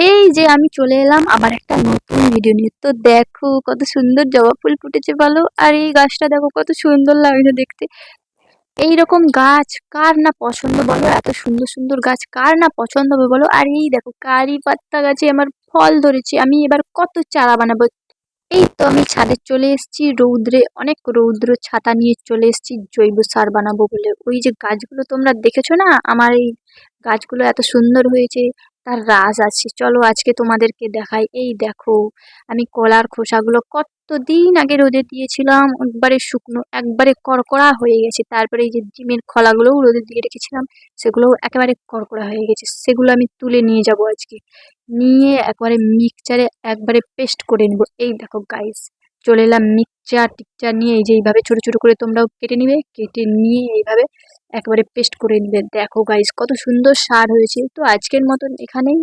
এই যে আমি চলে এলাম আবার একটা নতুন ভিডিও নিয়ে। তো দেখো কত সুন্দর জবা ফুল ফুটেছে বলো, আর এই গাছটা দেখো কত সুন্দর লাগছে দেখতে। এইরকম গাছ কার না পছন্দ বলো, এত সুন্দর সুন্দর গাছ কার না পছন্দ হবে বলো। আর এই দেখো কারি পাত্তা গাছে আমার ফল ধরেছে, আমি এবার কত চারা বানাবো। এই তো আমি ছাদে চলে এসেছি, রৌদ্রে অনেক রৌদ্র, ছাতা নিয়ে চলে এসেছি জৈব সার বানাবো বলে। ওই যে গাছগুলো তোমরা দেখেছো না, আমার এই গাছগুলো এত সুন্দর হয়েছে, তার রাজ আছে। চলো আজকে তোমাদেরকে দেখাই। এই দেখো, আমি কলার খোসাগুলো কতদিন আগে রোদে দিয়েছিলাম, একবারে শুকনো, একবারে কড়কড়া হয়ে গেছে। তারপরে এই যে ডিমের খোলাগুলোও রোদে দিয়ে রেখেছিলাম, সেগুলো একেবারে কড়কড়া হয়ে গেছে। সেগুলো আমি তুলে নিয়ে যাব আজকে, নিয়ে একবারে মিক্সচারে একবারে পেস্ট করে নিব। এই দেখো গাইস, চলে এলাম মিক্সচার টিকচার নিয়ে। এই যে এইভাবে ছোট ছোট করে তোমরাও কেটে নিবে, কেটে নিয়ে এইভাবে একবারে পেস্ট করে নিবে। দেখো গাইস কত সুন্দর সার হয়েছে। তো আজকের মতন এখানেই